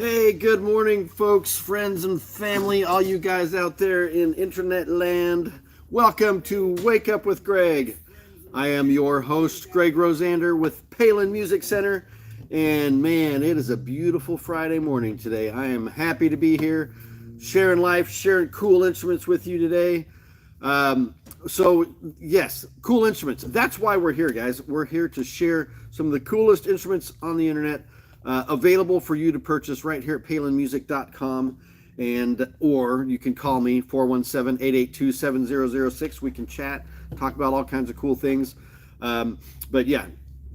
Hey, good morning, folks, friends, and family, all you guys out there in internet land. Welcome to Wake Up with Greg. I am your host, Greg Rosander with Palin Music Center. And man, it is a beautiful Friday morning today. I am happy to be here, sharing life, sharing cool instruments with you today. Yes, cool instruments. That's why we're here, guys. We're here to share some of the coolest instruments on the internet. Available for you to purchase right here at palinmusic.com, or you can call me 417-882-7006. We can chat, talk about all kinds of cool things. But yeah,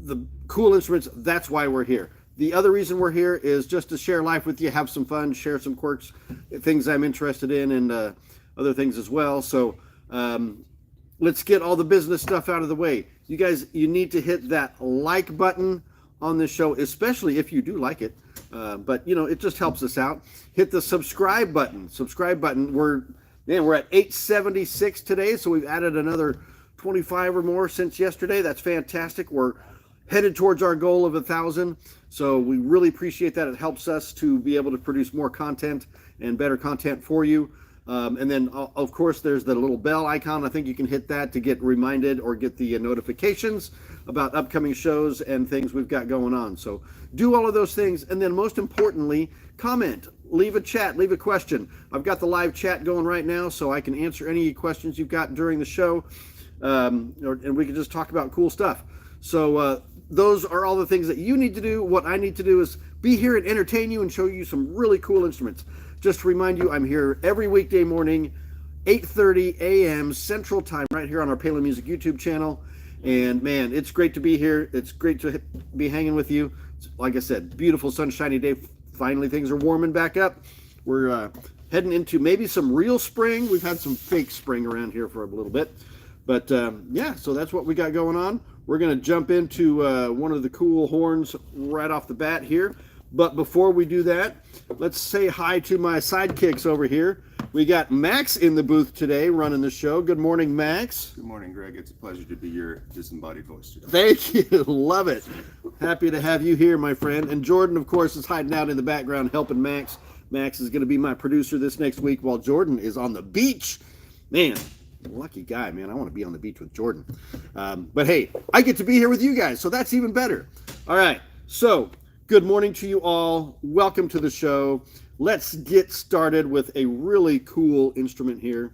the cool instruments, that's why we're here. The other reason we're here is just to share life with you, have some fun, share some quirks, things I'm interested in, and other things as well. So let's get all the business stuff out of the way. You guys, you need to hit that like button on this show, especially if you do like it. But you know, it just helps us out. Hit the subscribe button. We're at 876 today, so we've added another 25 or more since yesterday. That's fantastic. We're headed towards our goal of 1,000. So we really appreciate that. It helps us to be able to produce more content and better content for you. And then, of course, there's the little bell icon. I think you can hit that to get reminded or get the notifications about upcoming shows and things we've got going on. So do all of those things. And then most importantly, comment, leave a chat, leave a question. I've got the live chat going right now, so I can answer any questions you've got during the show. And we can just talk about cool stuff. So those are all the things that you need to do. What I need to do is be here and entertain you and show you some really cool instruments. Just to remind you, I'm here every weekday morning, 8:30 a.m. Central Time, right here on our Palin Music YouTube channel. And man, it's great to be here. It's great to be hanging with you. Like I said, beautiful sunshiny day. Finally, things are warming back up. We're heading into maybe some real spring. We've had some fake spring around here for a little bit. But yeah, so that's what we got going on. We're going to jump into one of the cool horns right off the bat here. But before we do that, let's say hi to my sidekicks over here. We got Max in the booth today running the show. Good morning, Max. Good morning, Greg. It's a pleasure to be your disembodied voice today. Thank you. Love it. Happy to have you here, my friend. And Jordan, of course, is hiding out in the background helping Max. Max is going to be my producer this next week while Jordan is on the beach. Man, lucky guy, man. I want to be on the beach with Jordan. But hey, I get to be here with you guys, so that's even better. All right, so good morning to you all. Welcome to the show. Let's get started with a really cool instrument here.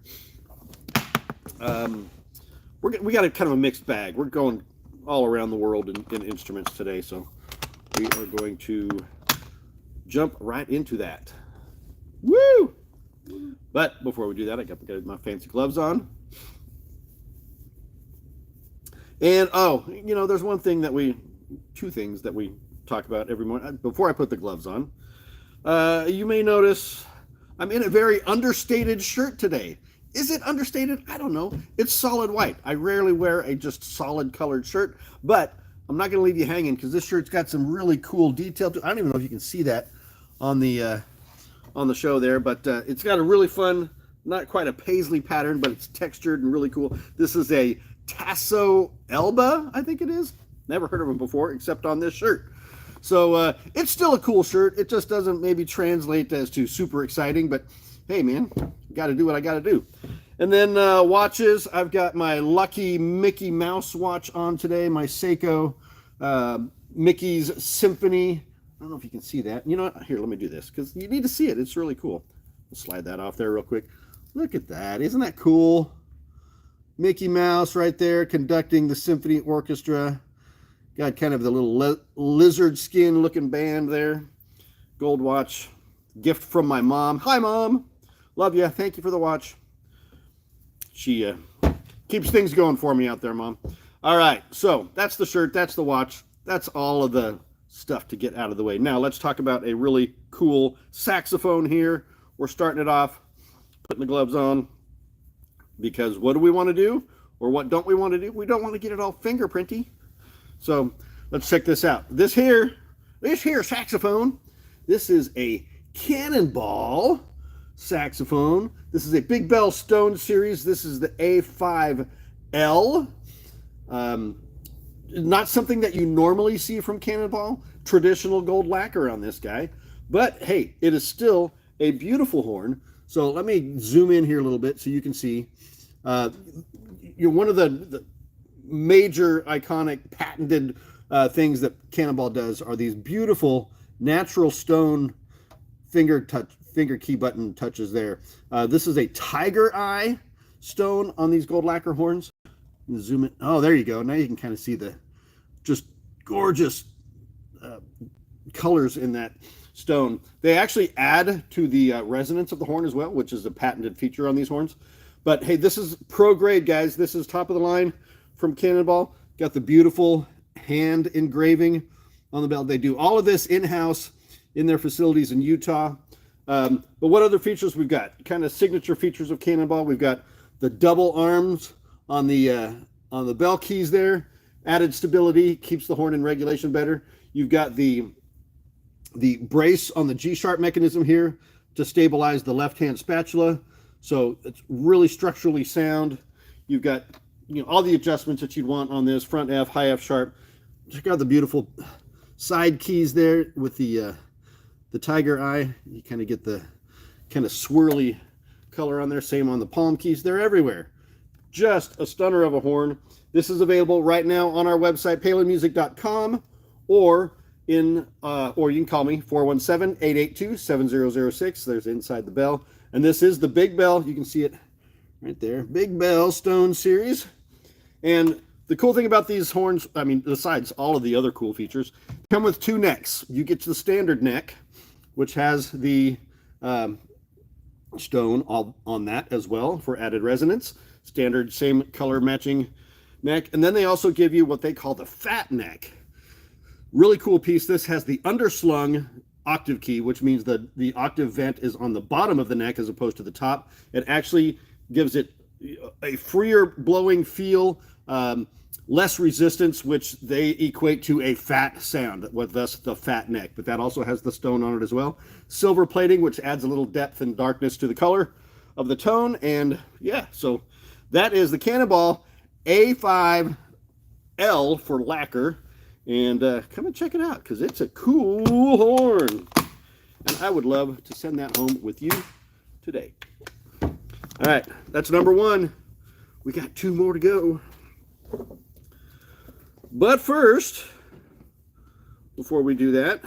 We got a kind of a mixed bag. We're going all around the world in instruments today, so we are going to jump right into that. Woo! But before we do that, I got my fancy gloves on. And you know, there's two things that we talk about every morning before I put the gloves on. You may notice I'm in a very understated shirt today. Is it understated? I don't know. It's solid white. I rarely wear a just solid colored shirt, but I'm not going to leave you hanging because this shirt's got some really cool detail to it. I don't even know if you can see that on the show there, but it's got a really fun, not quite a paisley pattern, but it's textured and really cool. This is a Tasso Elba, I think it is. Never heard of them before, except on this shirt. So it's still a cool shirt. It just doesn't maybe translate as to super exciting, but hey, man, got to do what I got to do. And then watches, I've got my lucky Mickey Mouse watch on today, my Seiko Mickey's Symphony. I don't know if you can see that. You know what? Here, let me do this because you need to see it. It's really cool. I'll slide that off there real quick. Look at that. Isn't that cool? Mickey Mouse right there conducting the symphony orchestra. Got kind of the little lizard skin looking band there. Gold watch. Gift from my mom. Hi, Mom. Love you. Thank you for the watch. She keeps things going for me out there, Mom. All right. So that's the shirt. That's the watch. That's all of the stuff to get out of the way. Now let's talk about a really cool saxophone here. We're starting it off, putting the gloves on, because what do we want to do? Or what don't we want to do? We don't want to get it all fingerprinty. So let's check this out. This here saxophone, this is a Cannonball saxophone. This is a Big Bell Stone series. This is the A5L. Not something that you normally see from Cannonball. Traditional gold lacquer on this guy. But hey, it is still a beautiful horn. So let me zoom in here a little bit so you can see. You're one of the major iconic patented things that Cannonball does are these beautiful natural stone finger key button touches there. This is a tiger eye stone on these gold lacquer horns. Zoom in. Oh, there you go. Now you can kind of see the just gorgeous colors in that stone. They actually add to the resonance of the horn as well, which is a patented feature on these horns. But hey, this is pro grade, guys. This is top of the line from Cannonball. Got the beautiful hand engraving on the bell. They do all of this in-house in their facilities in Utah. But what other features we've got? Kind of signature features of Cannonball. We've got the double arms on the bell keys there. Added stability, keeps the horn in regulation better. You've got the brace on the G-sharp mechanism here to stabilize the left-hand spatula. So it's really structurally sound. You've got all the adjustments that you'd want on this, front F, high F sharp. Check out the beautiful side keys there with the tiger eye. You kind of get the kind of swirly color on there. Same on the palm keys. They're everywhere. Just a stunner of a horn. This is available right now on our website, palinmusic.com, or you can call me 417-882-7006. There's inside the bell. And this is the Big Bell. You can see it right there. Big Bell Stone Series. And the cool thing about these horns, I mean, besides all of the other cool features, come with two necks. You get the standard neck, which has the stone on that as well for added resonance. Standard, same color matching neck. And then they also give you what they call the fat neck. Really cool piece. This has the underslung octave key, which means that the octave vent is on the bottom of the neck as opposed to the top. It actually gives it a freer blowing feel, less resistance, which they equate to a fat sound, with thus the fat neck. But that also has the stone on it as well. Silver plating, which adds a little depth and darkness to the color of the tone. And yeah, so that is the Cannonball A5L for lacquer. And come and check it out, because it's a cool horn. And I would love to send that home with you today. All right, that's number one. We got two more to go. But first, before we do that,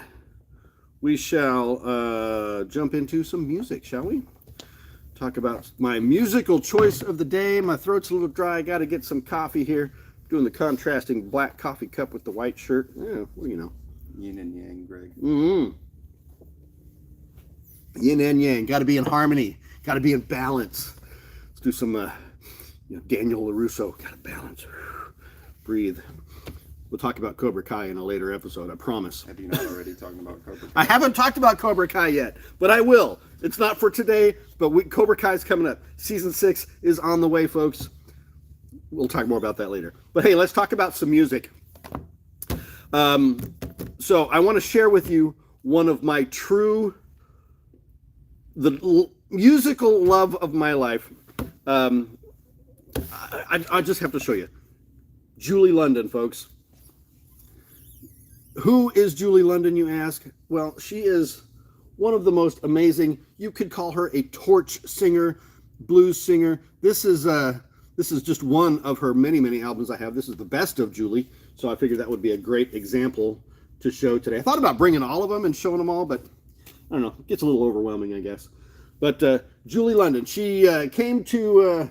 we shall jump into some music, shall we? Talk about my musical choice of the day. My throat's a little dry. I got to get some coffee here. Doing the contrasting black coffee cup with the white shirt. Yeah, well, Yin and yang, Greg. Mm-hmm. Yin and yang. Got to be in harmony. Got to be in balance. Let's do some Daniel LaRusso. Got to balance. Breathe. We'll talk about Cobra Kai in a later episode, I promise. Have you not already talking about Cobra Kai? I haven't talked about Cobra Kai yet, but I will. It's not for today, but Cobra Kai is coming up. Season 6 is on the way, folks. We'll talk more about that later. But hey, let's talk about some music. So I want to share with you one of my the musical love of my life. I just have to show you. Julie London, folks. Who is Julie London, you ask? Well, she is one of the most amazing, you could call her a torch singer, blues singer. This is just one of her many, many albums I have. This is the best of Julie, so I figured that would be a great example to show today. I thought about bringing all of them and showing them all, but I don't know. It gets a little overwhelming, I guess. But Julie London, she came to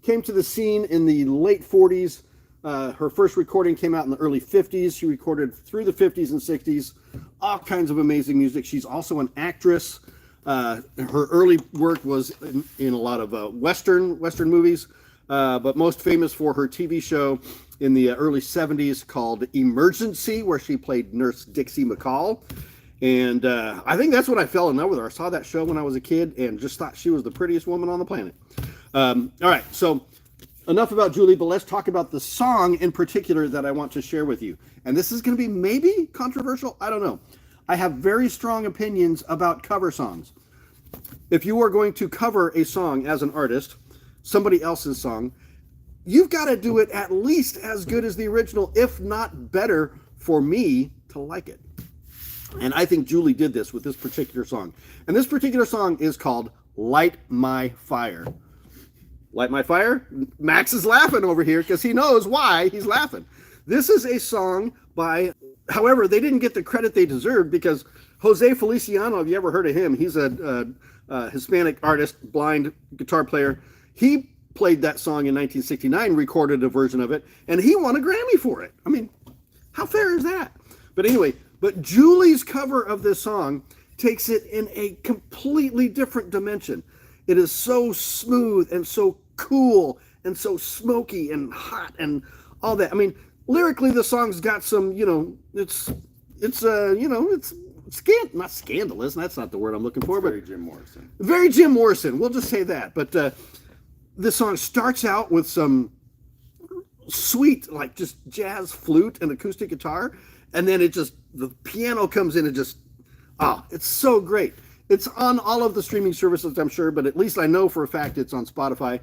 the scene in the late 40s. Her first recording came out in the early 50s. She recorded through the 50s and 60s, all kinds of amazing music. She's also an actress. Her early work was in a lot of Western movies. But most famous for her TV show in the early 70s called Emergency, where she played Nurse Dixie McCall. And I think that's when I fell in love with her. I saw that show when I was a kid and just thought she was the prettiest woman on the planet. All right, so enough about Julie, but let's talk about the song in particular that I want to share with you. And this is going to be maybe controversial. I don't know. I have very strong opinions about cover songs. If you are going to cover a song as an artist, somebody else's song, you've got to do it at least as good as the original, if not better, for me to like it. And I think Julie did this with this particular song. And this particular song is called Light My Fire. Light My Fire? Max is laughing over here because he knows why he's laughing. This is a song by, however, they didn't get the credit they deserved because Jose Feliciano, have you ever heard of him? He's a Hispanic artist, blind guitar player. He played that song in 1969, recorded a version of it, and he won a Grammy for it. I mean, how fair is that? But anyway, but Julie's cover of this song takes it in a completely different dimension. It is so smooth and so cool and so smoky and hot and all that. I mean, lyrically, the song's got some, it's not scandalous. That's not the word I'm looking for, but Very Jim Morrison. Very Jim Morrison. We'll just say that. But this song starts out with some sweet, like just jazz flute and acoustic guitar, and then the piano comes in and just, it's so great. It's on all of the streaming services, I'm sure, but at least I know for a fact it's on Spotify.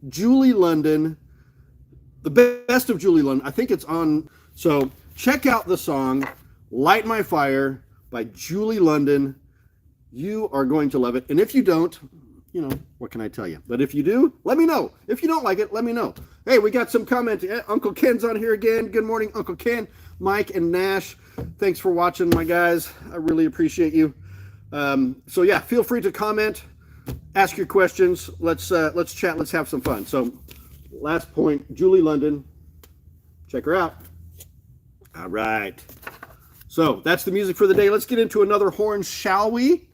Julie London, the best of Julie London. I think it's on. So check out the song Light My Fire by Julie London. You are going to love it. And if you don't, what can I tell you? But if you do, let me know. If you don't like it, let me know. Hey, we got some comment. Uncle Ken's on here again. Good morning, Uncle Ken, Mike, and Nash. Thanks for watching, my guys. I really appreciate you. So yeah, feel free to comment, ask your questions. Let's chat. Let's have some fun. So last point, Julie London. Check her out. All right. So that's the music for the day. Let's get into another horn, shall we?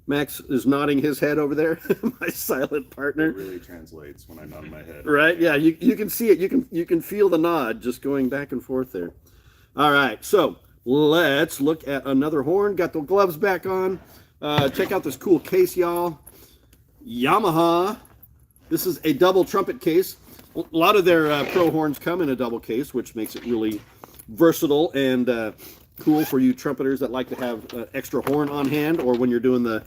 Max is nodding his head over there, my silent partner. It really translates when I nod my head. Right? Yeah, you can see it. You can feel the nod just going back and forth there. All right, so let's look at another horn. Got the gloves back on. Check out this cool case, y'all. Yamaha. This is a double trumpet case. A lot of their pro horns come in a double case, which makes it really versatile and cool for you trumpeters that like to have extra horn on hand, or when you're doing the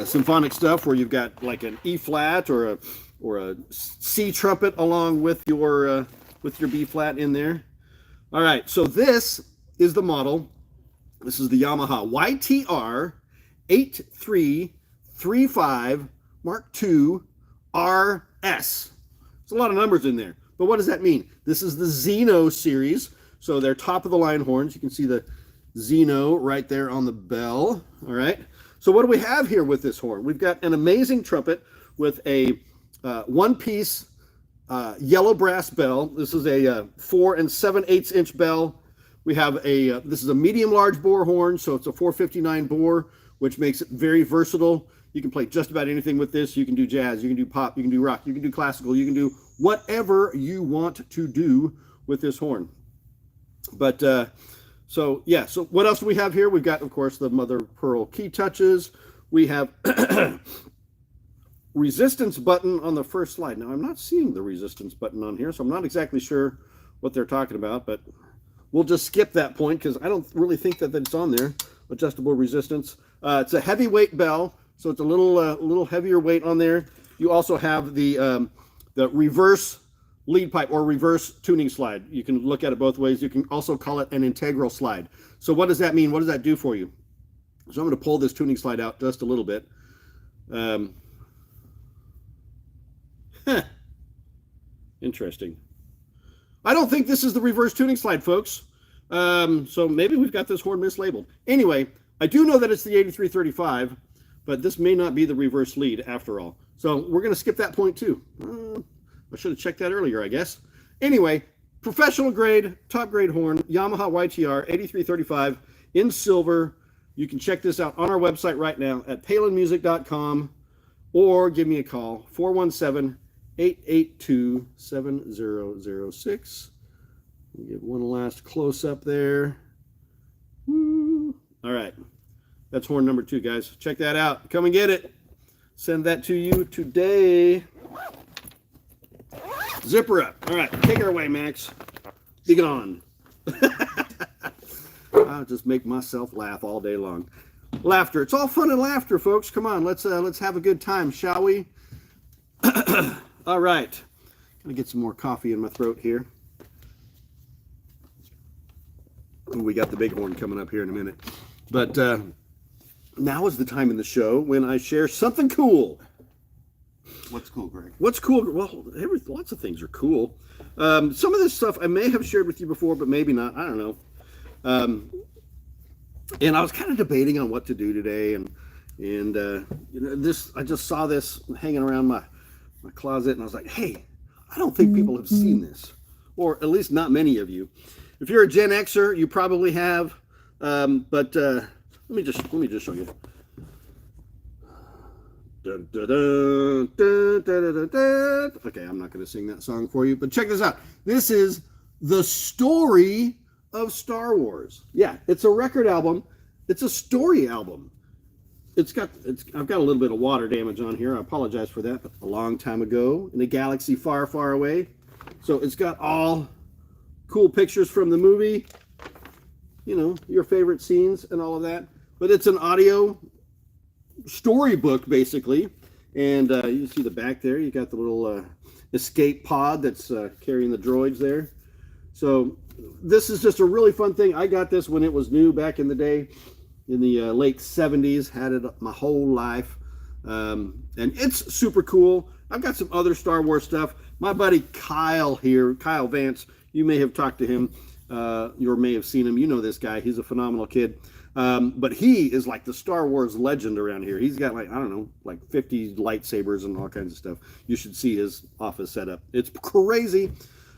symphonic stuff where you've got like an E flat or a C trumpet along with your B flat in there. All right, so this is the model. This is the Yamaha YTR 8335 Mark II RS. There's a lot of numbers in there, but what does that mean? This is the Xeno series. So they're top of the line horns. You can see the Xeno right there on the bell. All right. So what do we have here with this horn? We've got an amazing trumpet with a one-piece yellow brass bell. This is a 4 7/8 inch bell. We have this is a medium large bore horn, so it's a 459 bore, which makes it very versatile. You can play just about anything with this. You can do jazz, you can do pop, you can do rock, you can do classical, you can do whatever you want to do with this horn. But so what else do we have here? We've got, of course, the mother pearl key touches. We have resistance button on the first slide. Now I'm not seeing the resistance button on here, so I'm not exactly sure what they're talking about, but we'll just skip that point because I don't really think that it's on there. Adjustable resistance. It's a heavyweight bell, so it's a little heavier weight on there. You also have the reverse lead pipe or reverse tuning slide. You can look at it both ways. You can also call it an integral slide. So what does that mean? What does that do for you? So I'm going to pull this tuning slide out just a little bit. Interesting. I don't think this is the reverse tuning slide, folks. So maybe we've got this horn mislabeled. Anyway, I do know that it's the 8335, but this may not be the reverse lead after all. So we're going to skip that point too. I should have checked that earlier, I guess. Anyway, professional grade, top grade horn, Yamaha YTR 8335 in silver. You can check this out on our website right now at palinmusic.com or give me a call, 417-882-7006. We'll give one last close up there. Woo. All right. That's horn number 2, guys. Check that out. Come and get it. Send that to you today. Zipper up. All right, take her away, Max. Be gone. I'll just make myself laugh all day long. Laughter. It's all fun and laughter, folks. Come on, let's have a good time, shall we? All right. Gonna get some more coffee in my throat here. We got the big horn coming up here in a minute. But now is the time in the show when I share something cool. What's cool, Greg? What's cool? Well, lots of things are cool. Some of this stuff I may have shared with you before, but maybe not. I don't know. And I was kind of debating on what to do today, and this, I just saw this hanging around my closet, and I was like, hey, I don't think people have seen this, or at least not many of you. If you're a Gen Xer, you probably have. But let me just show you. Dun, dun, dun, dun, dun, dun, dun. Okay, I'm not going to sing that song for you, but check this out. This is the story of Star Wars. Yeah, it's a record album. It's a story album. I've got a little bit of water damage on here. I apologize for that. But a long time ago in a galaxy far, far away. So it's got all cool pictures from the movie. You know, your favorite scenes and all of that. But it's an audio storybook, basically. And you see the back there. You got the little escape pod that's carrying the droids there. So this is just a really fun thing. I got this when it was new back in the day, in the late 70s. Had it my whole life. And it's super cool. I've got some other Star Wars stuff. My buddy Kyle here, Kyle Vance, you may have talked to him. You may have seen him. You know this guy. He's a phenomenal kid. But he is like the Star Wars legend around here. He's got, like, I don't know, like 50 lightsabers and all kinds of stuff. You should see his office setup. It's crazy.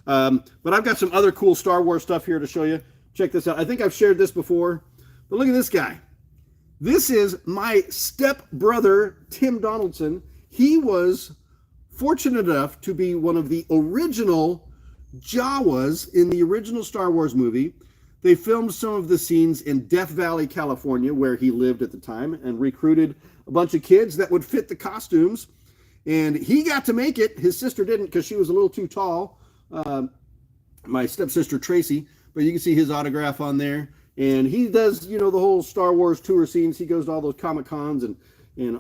But I've got some other cool Star Wars stuff here to show you. Check this out. I think I've shared this before. But look at this guy. This is my stepbrother, Tim Donaldson. He was fortunate enough to be one of the original Jawas in the original Star Wars movie. They filmed some of the scenes in Death Valley, California, where he lived at the time, and recruited a bunch of kids that would fit the costumes. And he got to make it. His sister didn't because she was a little too tall. My stepsister, Tracy. But you can see his autograph on there. And he does, you know, the whole Star Wars tour scenes. He goes to all those Comic-Cons and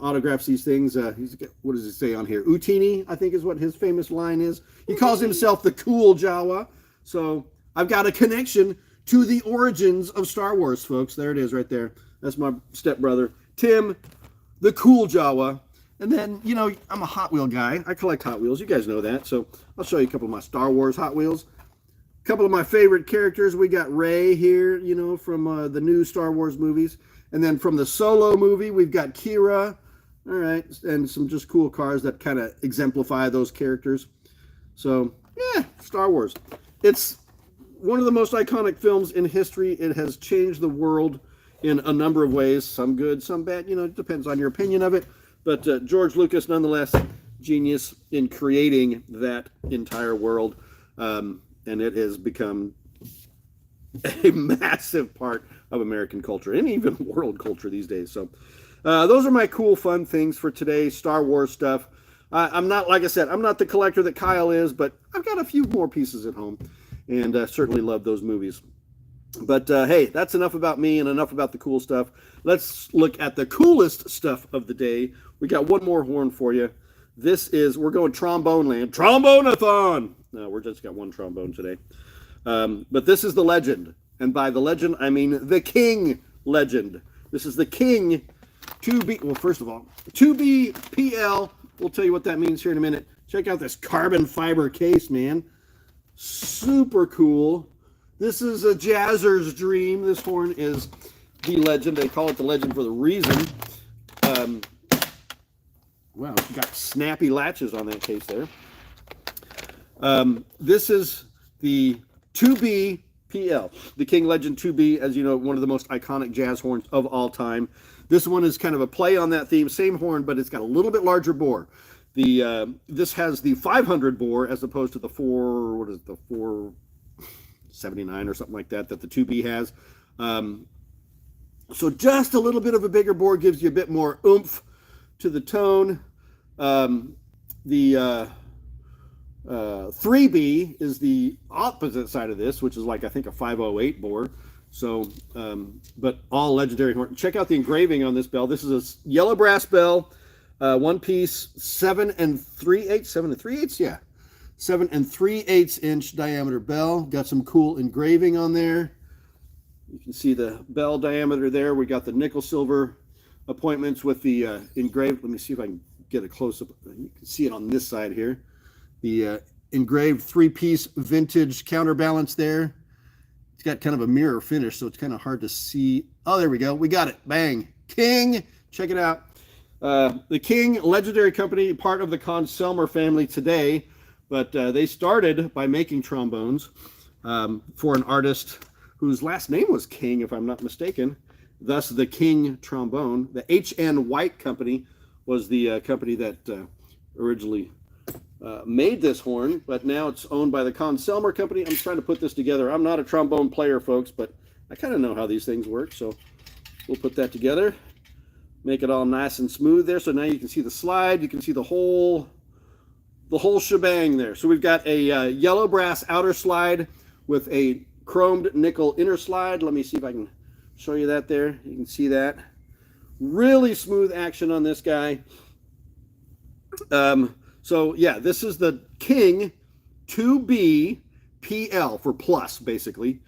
autographs these things. What does it say on here? Utini, I think is what his famous line is. He calls himself the cool Jawa. So I've got a connection to the origins of Star Wars, folks. There it is right there. That's my stepbrother, Tim, the cool Jawa. And then, you know, I'm a Hot Wheel guy. I collect Hot Wheels. You guys know that. So I'll show you a couple of my Star Wars Hot Wheels. A couple of my favorite characters. We got Rey here, you know, from the new Star Wars movies. And then from the Solo movie, we've got Kira. All right. And some just cool cars that kind of exemplify those characters. So, yeah, Star Wars. It's one of the most iconic films in history. It has changed the world in a number of ways. Some good, some bad. You know, it depends on your opinion of it. But George Lucas, nonetheless, genius in creating that entire world. And it has become a massive part of American culture and even world culture these days. So those are my cool, fun things for today, Star Wars stuff. I'm not, like I said, I'm not the collector that Kyle is, but I've got a few more pieces at home and certainly love those movies. But hey, that's enough about me and enough about the cool stuff. Let's look at the coolest stuff of the day. We got one more horn for you. We're going trombone land. Trombone-a-thon! No, we're just got one trombone today. But this is the legend. And by the legend, I mean the King legend. This is the King 2B. Well, first of all, 2BPL. We'll tell you what that means here in a minute. Check out this carbon fiber case, man. Super cool. This is a jazzer's dream. This horn is the legend. They call it the legend for the reason. Wow, got snappy latches on that case there. This is the 2BPL, the King Legend 2B, as you know, one of the most iconic jazz horns of all time. This one is kind of a play on that theme, same horn, but it's got a little bit larger bore. This has the 500 bore as opposed to the 479 or something like that the 2B has. So just a little bit of a bigger bore gives you a bit more oomph to the tone. The 3B is the opposite side of this, which is like, I think, a 508 bore. So, but all legendary horn. Check out the engraving on this bell. This is a yellow brass bell, one piece, 7 3/8, yeah. 7 3/8 inch diameter bell. Got some cool engraving on there. You can see the bell diameter there. We got the nickel silver appointments with the engraved. Let me see if I can get a close up. You can see it on this side here. The engraved 3-piece vintage counterbalance there. It's got kind of a mirror finish, so it's kind of hard to see. Oh, there we go. We got it. Bang. King. Check it out. The King legendary company, part of the Conn-Selmer family today, but they started by making trombones for an artist whose last name was King, if I'm not mistaken. Thus, the King trombone. The H.N. White Company was the company that originally made this horn, but now it's owned by the Conn-Selmer Company. I'm trying to put this together. I'm not a trombone player, folks, but I kind of know how these things work, so we'll put that together. Make it all nice and smooth there. So now you can see the slide. You can see the whole shebang there. So we've got a yellow brass outer slide with a chromed nickel inner slide. Let me see if I can show you that there. You can see that. Really smooth action on this guy. So yeah, this is the King 2B PL for plus, basically.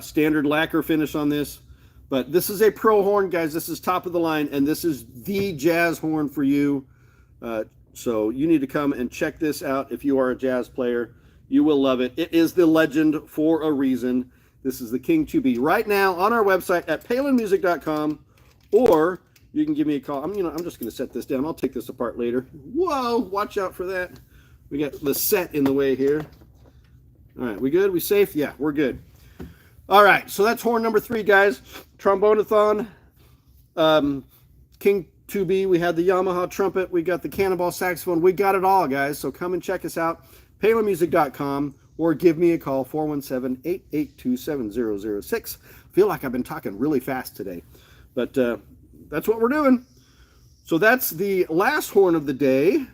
Standard lacquer finish on this. But this is a pro horn, guys. This is top of the line, and this is the jazz horn for you. So you need to come and check this out if you are a jazz player. You will love it. It is the legend for a reason. This is the King 2B. Right now on our website at palinmusic.com, or you can give me a call. I'm just going to set this down. I'll take this apart later. Whoa, watch out for that. We got the set in the way here. All right, we good? We safe? Yeah, we're good. All right, so that's horn number 3, guys. Trombonathon, King 2B. We had the Yamaha trumpet. We got the Cannonball saxophone. We got it all, guys. So come and check us out, palinmusic.com, or give me a call, 417-882-7006. I feel like I've been talking really fast today, but that's what we're doing. So that's the last horn of the day.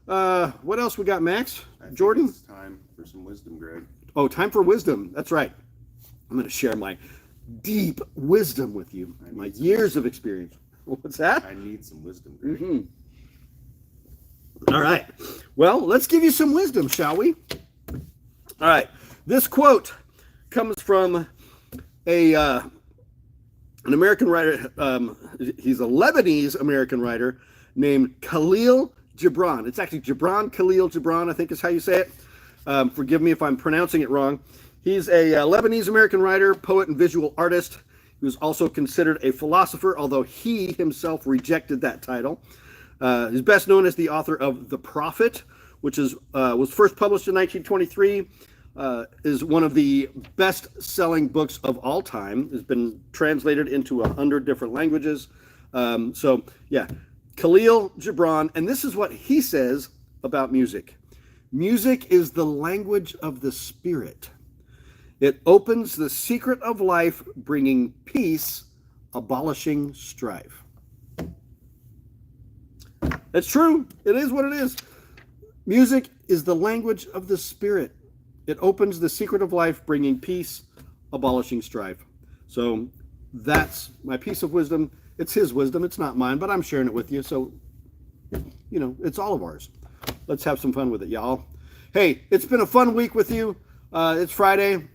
What else we got, Max? Jordan? It's time for some wisdom, Greg. Oh, time for wisdom. That's right. I'm going to share my deep wisdom with you, my years of experience. What's that? I need some wisdom, Greg. All right. Well, let's give you some wisdom, shall we? All right. This quote comes from an American writer. He's a Lebanese American writer named Khalil Gibran. It's actually Gibran, Khalil Gibran, I think is how you say it. Forgive me if I'm pronouncing it wrong. He's a Lebanese American writer, poet, and visual artist. He was also considered a philosopher, although he himself rejected that title. He's best known as the author of The Prophet, which was first published in 1923. Is one of the best-selling books of all time. It's been translated into 100 different languages. So, yeah, Khalil Gibran, and this is what he says about music. Music is the language of the spirit. It opens the secret of life, bringing peace, abolishing strife. It's true. It is what it is. Music is the language of the spirit. It opens the secret of life, bringing peace, abolishing strife. So that's my piece of wisdom. It's his wisdom. It's not mine, but I'm sharing it with you. So, it's all of ours. Let's have some fun with it, y'all. Hey, it's been a fun week with you. It's Friday.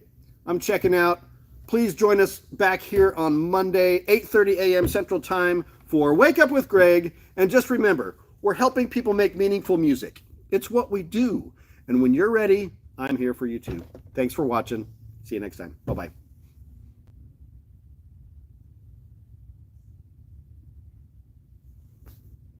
I'm checking out. Please join us back here on Monday, 8:30 a.m. Central Time for Wake Up with Greg. And just remember, we're helping people make meaningful music. It's what we do. And when you're ready, I'm here for you too. Thanks for watching. See you next time. Bye-bye.